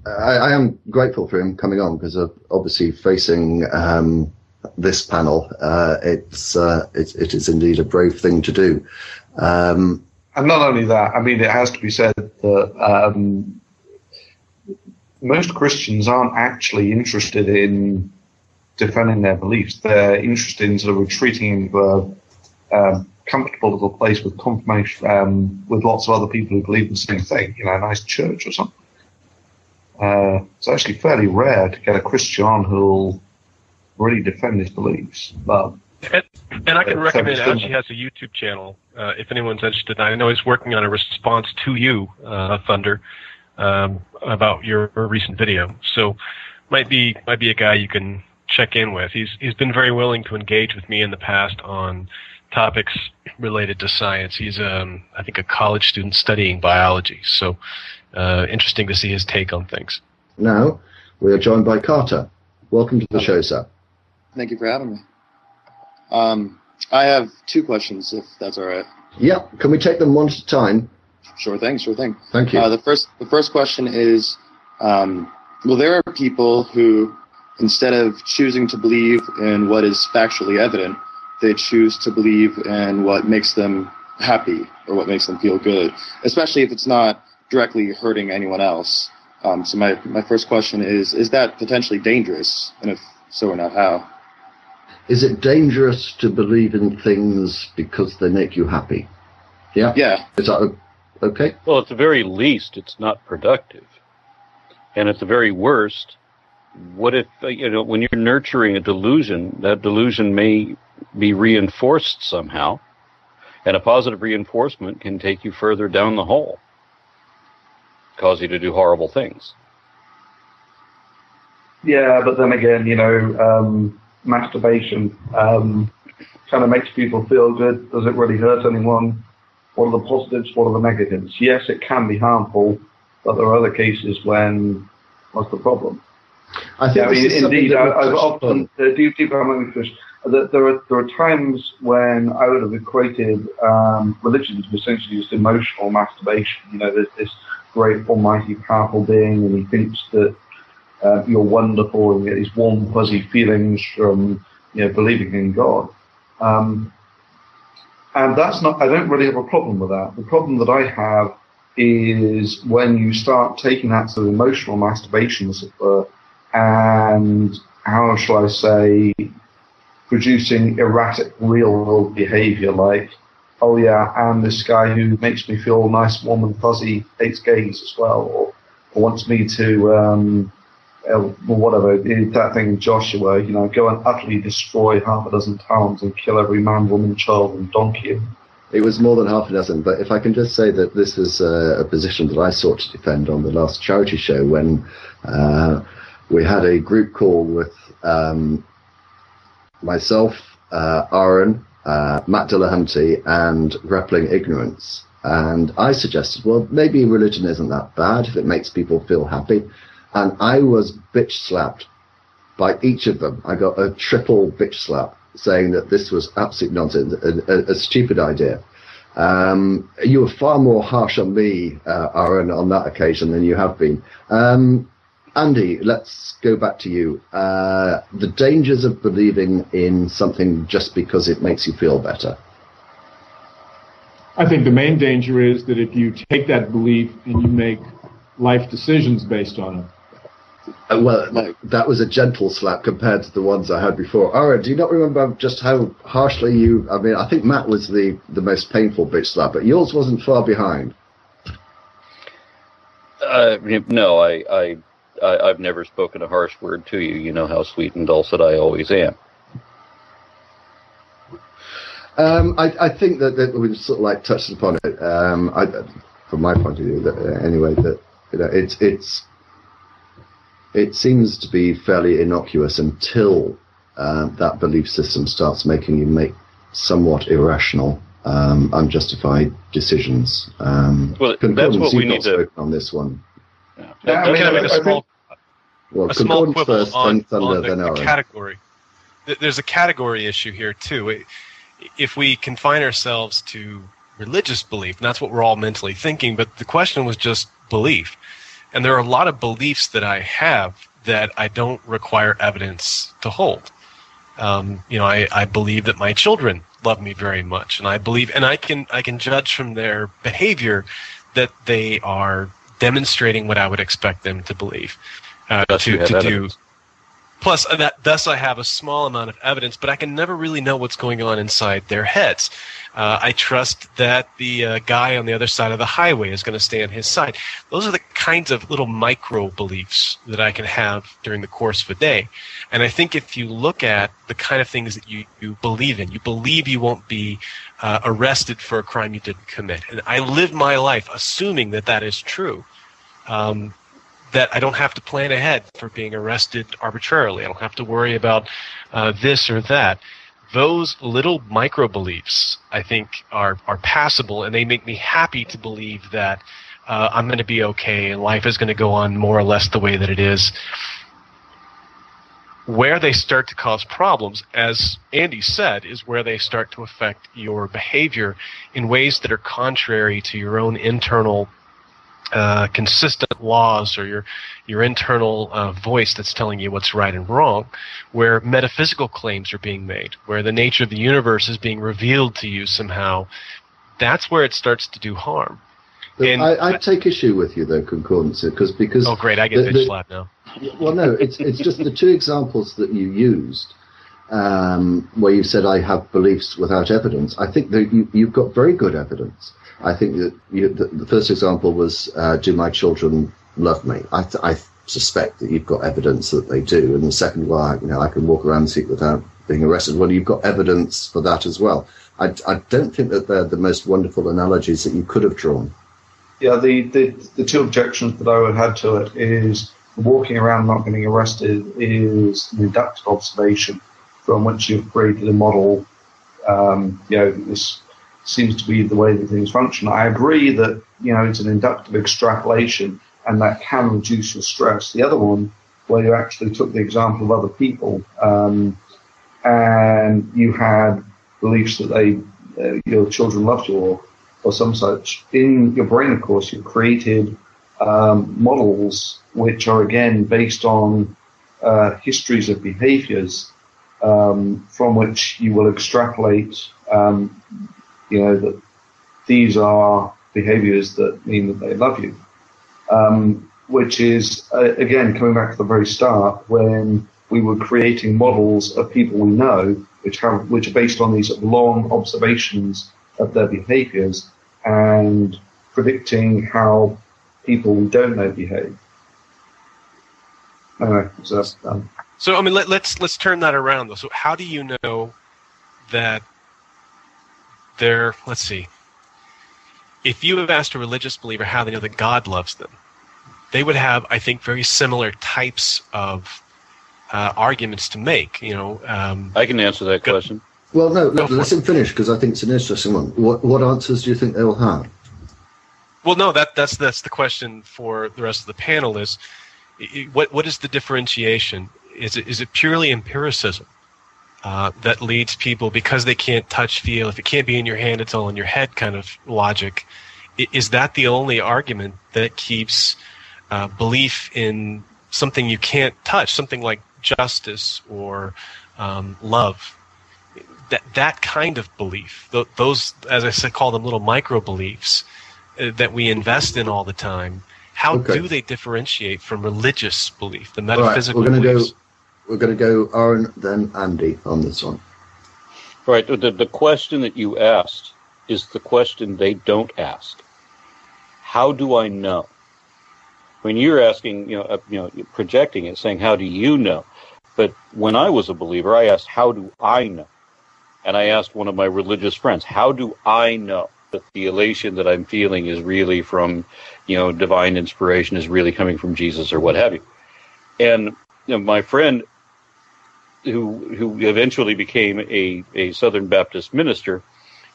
I am grateful for him coming on because obviously facing this panel, it is indeed a brave thing to do. And not only that, I mean, it has to be said that most Christians aren't actually interested in defending their beliefs. They're interested in sort of retreating into a comfortable little place with confirmation, with lots of other people who believe the same thing, a nice church or something. It's actually fairly rare to get a Christian on who'll really defend his beliefs. But and I can recommend Ouchie has a YouTube channel if anyone's interested. I know he's working on a response to you, Thunder, about your recent video. So might be a guy you can check in with. He's been very willing to engage with me in the past on topics related to science. He's I think a college student studying biology. So interesting to see his take on things. Now we are joined by Carter. Welcome to the show, sir. Thank you for having me. I have two questions, if that's all right. Yeah, can we take them one at a time? Sure thing. Thank you. The first question is, well, there are people who, instead of choosing to believe in what is factually evident, they choose to believe in what makes them happy or what makes them feel good, especially if it's not directly hurting anyone else. So my first question is that potentially dangerous? And if so or not, how? Is it dangerous to believe in things because they make you happy? Yeah? Yeah. Is that okay? Well, at the very least, it's not productive. And at the very worst, what if, when you're nurturing a delusion, that delusion may be reinforced somehow, and a positive reinforcement can take you further down the hole, cause you to do horrible things. Yeah, but then again, masturbation kind of makes people feel good. Does it really hurt anyone? What are the positives? What are the negatives? Yes, it can be harmful, but there are other cases when what's the problem? I think indeed, I've often there are times when I would have equated religion to essentially just emotional masturbation. There's this great, almighty, powerful being, and he thinks that you're wonderful, and you get these warm, fuzzy feelings from believing in God. And that's not. I don't really have a problem with that. The problem that I have is when you start taking that sort of emotional masturbation, as it were, and how shall I say, producing erratic real-world behavior like, oh yeah, and this guy who makes me feel nice, warm and fuzzy hates gays as well, or wants me to, whatever, that thing in Joshua, go and utterly destroy half a dozen towns and kill every man, woman, child and donkey. It was more than half a dozen, but if I can just say that this was a position that I sought to defend on the last charity show when we had a group call with myself, Aaron, Matt Dillahunty, and Grappling Ignorance. And I suggested, well, maybe religion isn't that bad if it makes people feel happy. And I was bitch slapped by each of them. I got a triple bitch slap saying that this was absolute nonsense, a stupid idea. You were far more harsh on me, Aaron, on that occasion than you have been. Andy, let's go back to you. The dangers of believing in something just because it makes you feel better. I think the main danger is that if you take that belief and you make life decisions based on it. Well, that was a gentle slap compared to the ones I had before. Aaron, do you not remember just how harshly you... I mean, I think Matt was the most painful bitch slap, but yours wasn't far behind. No, I've never spoken a harsh word to you. You know how sweet and dulcet I always am. I think that we've sort of like touched upon it. From my point of view, that it seems to be fairly innocuous until that belief system starts making you make somewhat irrational, unjustified decisions. Well, that's what we need to on this one. Yeah. Can I make a small quibble first, on Thunder, the category? There's a category issue here too. If we confine ourselves to religious belief, and that's what we're all mentally thinking, but the question was just belief. And there are a lot of beliefs that I have that I don't require evidence to hold. I believe that my children love me very much, and I believe, and I can judge from their behavior that they are demonstrating what I would expect them to believe, to do. Plus, thus I have a small amount of evidence, but I can never really know what's going on inside their heads. I trust that the guy on the other side of the highway is going to stay on his side. Those are the kinds of little micro beliefs that I can have during the course of a day. And I think if you look at the kind of things that you believe in, you believe you won't be arrested for a crime you didn't commit. And I live my life assuming that that is true. That I don't have to plan ahead for being arrested arbitrarily. I don't have to worry about this or that. Those little micro-beliefs, I think, are passable, and they make me happy to believe that I'm going to be okay and life is going to go on more or less the way that it is. Where they start to cause problems, as Andy said, is where they start to affect your behavior in ways that are contrary to your own internal consistent laws, or your internal voice that's telling you what's right and wrong, where metaphysical claims are being made, where the nature of the universe is being revealed to you somehow. That's where it starts to do harm. And I take issue with you, though, Concordancy, because oh great, I get bitch slapped now. Well, no, it's just the two examples that you used, where you said I have beliefs without evidence. I think that you've got very good evidence. I think that the first example was, do my children love me? I suspect that you've got evidence that they do. And the second one, I can walk around the street without being arrested. Well, you've got evidence for that as well. I don't think that they're the most wonderful analogies that you could have drawn. Yeah, the two objections that I would have to it is walking around not getting arrested is an inductive observation from which you've created a model. This seems to be the way that things function. I agree that, it's an inductive extrapolation and that can reduce your stress. The other one, where you actually took the example of other people, and you had beliefs that your children loved you or some such. In your brain, of course, you've created models which are, again, based on histories of behaviors from which you will extrapolate that these are behaviors that mean that they love you, which is, again, coming back to the very start, when we were creating models of people we know, which are based on these long observations of their behaviors and predicting how people we don't know behave. Anyway, so that's done. So, let's turn that around, though. So how do you know that let's see, if you have asked a religious believer how they know that God loves them, they would have, I think, very similar types of arguments to make. I can answer that question. Well, no, let him finish, because I think it's an interesting one. What answers do you think they'll have? Well, no, that's the question for the rest of the panel is, what is the differentiation? Is it purely empiricism that leads people, because they can't touch, feel, if it can't be in your hand, it's all in your head kind of logic? Is that the only argument that keeps belief in something you can't touch, something like justice or love? That kind of belief, those, as I said, call them little micro beliefs that we invest in all the time. How do they differentiate from religious belief, the metaphysical beliefs? We're going to go Aaron, then Andy on this one. Right. The question that you asked is the question they don't ask. How do I know? When you're asking, projecting it, saying, how do you know? But when I was a believer, I asked, how do I know? And I asked one of my religious friends, how do I know that the elation that I'm feeling is really from, divine inspiration, is really coming from Jesus or what have you? And my friend, who eventually became a Southern Baptist minister,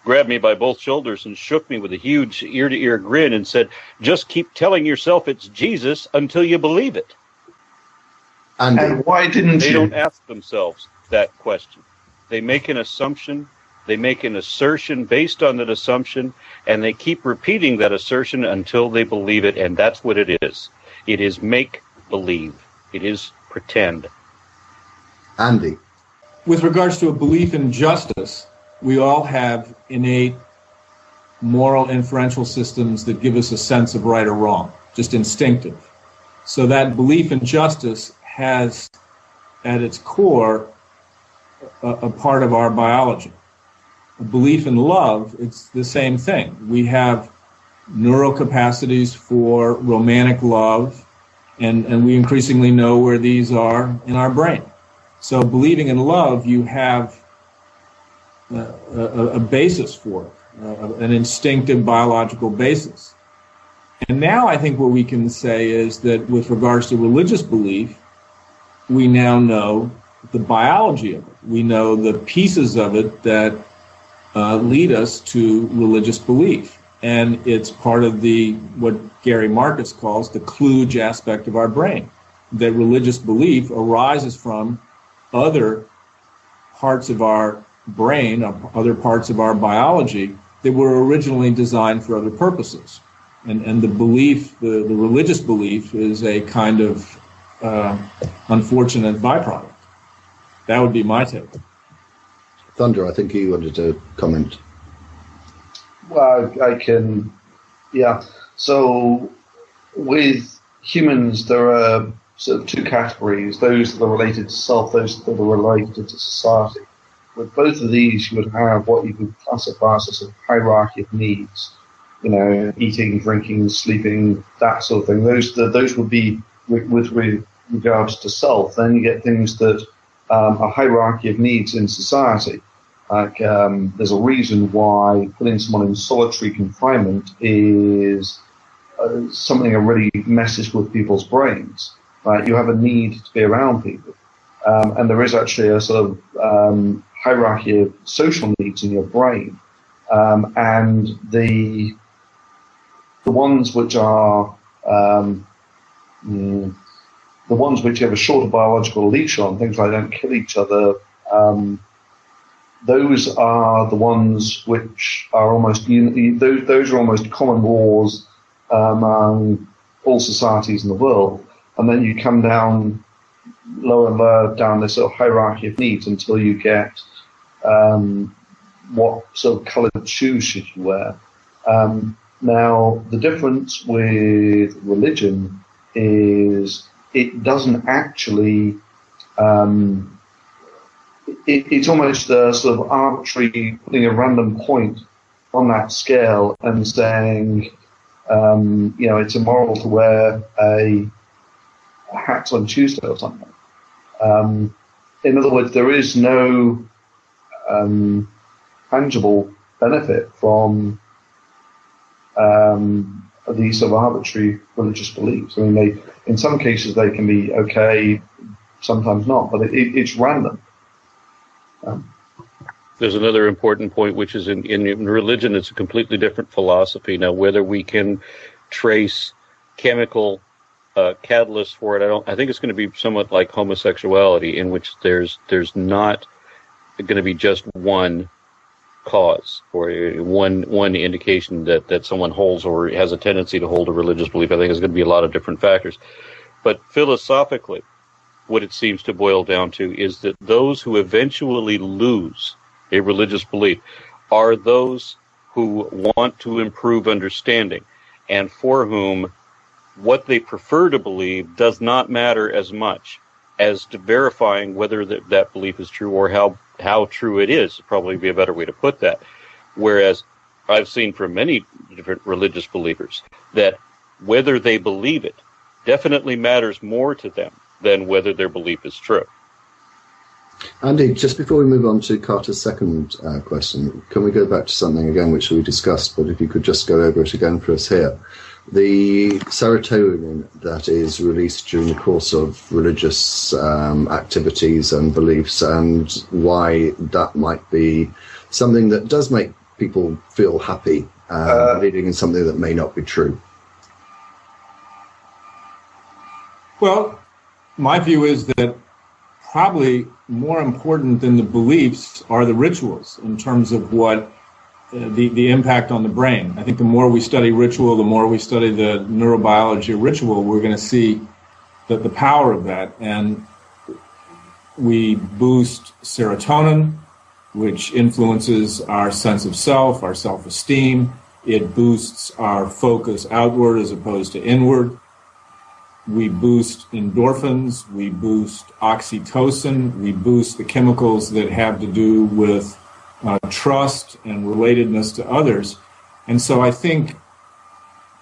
grabbed me by both shoulders and shook me with a huge ear-to-ear grin and said, just keep telling yourself it's Jesus until you believe it. And why didn't they you? Don't ask themselves that question. They make an assumption, they make an assertion based on that assumption, and they keep repeating that assertion until they believe it, and that's what it is. It is make-believe. It is pretend. Andy. With regards to a belief in justice, we all have innate moral inferential systems that give us a sense of right or wrong, just instinctive. So that belief in justice has at its core a part of our biology. A belief in love, it's the same thing. We have neural capacities for romantic love, and we increasingly know where these are in our brain. So believing in love, you have a basis for it, an instinctive biological basis. And now I think what we can say is that with regards to religious belief, we now know the biology of it. We know the pieces of it that lead us to religious belief. And it's part of what Gary Marcus calls the Kluge aspect of our brain, that religious belief arises from other parts of our brain, other parts of our biology that were originally designed for other purposes. And the belief, the religious belief, is a kind of unfortunate byproduct. That would be my take. Thunder, I think you wanted to comment. Well, I can, yeah. So with humans, there are sort of two categories, those that are related to self, those that are related to society. With both of these, you would have what you could classify as a sort of hierarchy of needs. You know, eating, drinking, sleeping, that sort of thing. Those would be with regards to self. Then you get things that are hierarchy of needs in society. Like there's a reason why putting someone in solitary confinement is something that really messes with people's brains. Right? You have a need to be around people, and there is actually a sort of hierarchy of social needs in your brain, and the ones which are the ones which you have a shorter biological leash on, things like don't kill each other. Those are the ones which are almost those are almost common laws among all societies in the world. And then you come down lower and lower down this sort of hierarchy of needs until you get what sort of coloured shoes should you wear. Now, the difference with religion is it doesn't actually, it's almost a sort of arbitrary, putting a random point on that scale and saying, it's immoral to wear a hat on Tuesday or something. In other words, there is no tangible benefit from these sort of arbitrary religious beliefs. I mean, in some cases they can be okay, sometimes not, but it's random. There's another important point, which is in religion, it's a completely different philosophy. Now, whether we can trace chemical catalysts for it, I think it's going to be somewhat like homosexuality, in which there's not going to be just one cause or one indication that someone holds or has a tendency to hold a religious belief. I think there's going to be a lot of different factors. But philosophically, what it seems to boil down to is that those who eventually lose a religious belief are those who want to improve understanding and for whom what they prefer to believe does not matter as much as to verifying whether that belief is true or how true it is, probably be a better way to put that. Whereas I've seen from many different religious believers that whether they believe it definitely matters more to them than whether their belief is true. Andy, just before we move on to Carter's second question, can we go back to something again which we discussed, but if you could just go over it again for us here. The serotonin that is released during the course of religious activities and beliefs, and why that might be something that does make people feel happy, believing in something that may not be true. Well, my view is that probably more important than the beliefs are the rituals in terms of what the impact on the brain. I think the more we study ritual, the more we study the neurobiology of ritual, we're going to see that the power of that. And we boost serotonin, which influences our sense of self, our self-esteem. It boosts our focus outward as opposed to inward. We boost endorphins, we boost oxytocin, we boost the chemicals that have to do with trust and relatedness to others. And so I think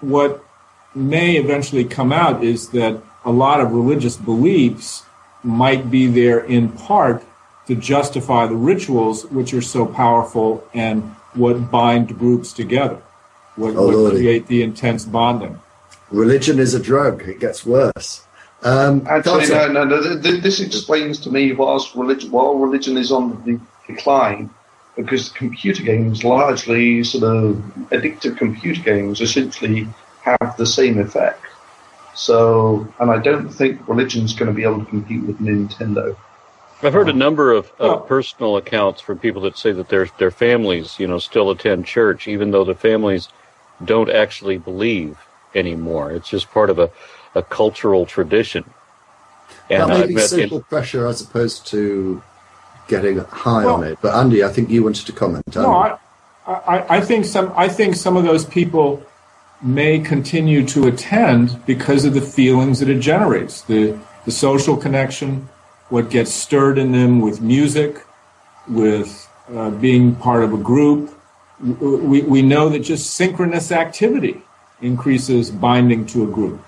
what may eventually come out is that a lot of religious beliefs might be there in part to justify the rituals which are so powerful and what bind groups together, what create the intense bonding. Religion is a drug. It gets worse. Actually, no. This explains to me while religion is on the decline, because computer games, largely sort of addictive computer games, essentially have the same effect. So, and I don't think religion's going to be able to compete with Nintendo. I've heard a number of personal accounts from people that say that their families, still attend church, even though the families don't actually believe anymore. It's just part of a cultural tradition. And that may be simple pressure as opposed to getting high on it. But Andy, I think you wanted to comment. No, I think some of those people may continue to attend because of the feelings that it generates, the social connection, what gets stirred in them with music, with being part of a group. We know that just synchronous activity increases binding to a group.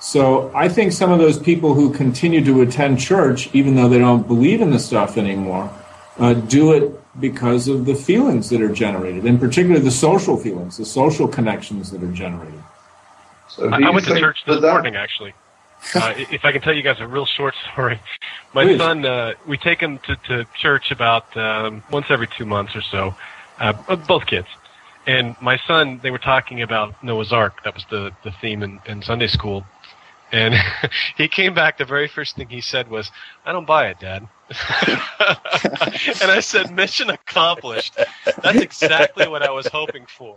So I think some of those people who continue to attend church, even though they don't believe in the stuff anymore, do it because of the feelings that are generated, in particular the social feelings, the social connections that are generated. So I went to church this morning, actually. If I can tell you guys a real short story. My son, we take him to church about once every 2 months or so, both kids. And my son, they were talking about Noah's Ark. That was the theme in Sunday school. And he came back, the very first thing he said was, "I don't buy it, Dad." And I said, "Mission accomplished." That's exactly what I was hoping for.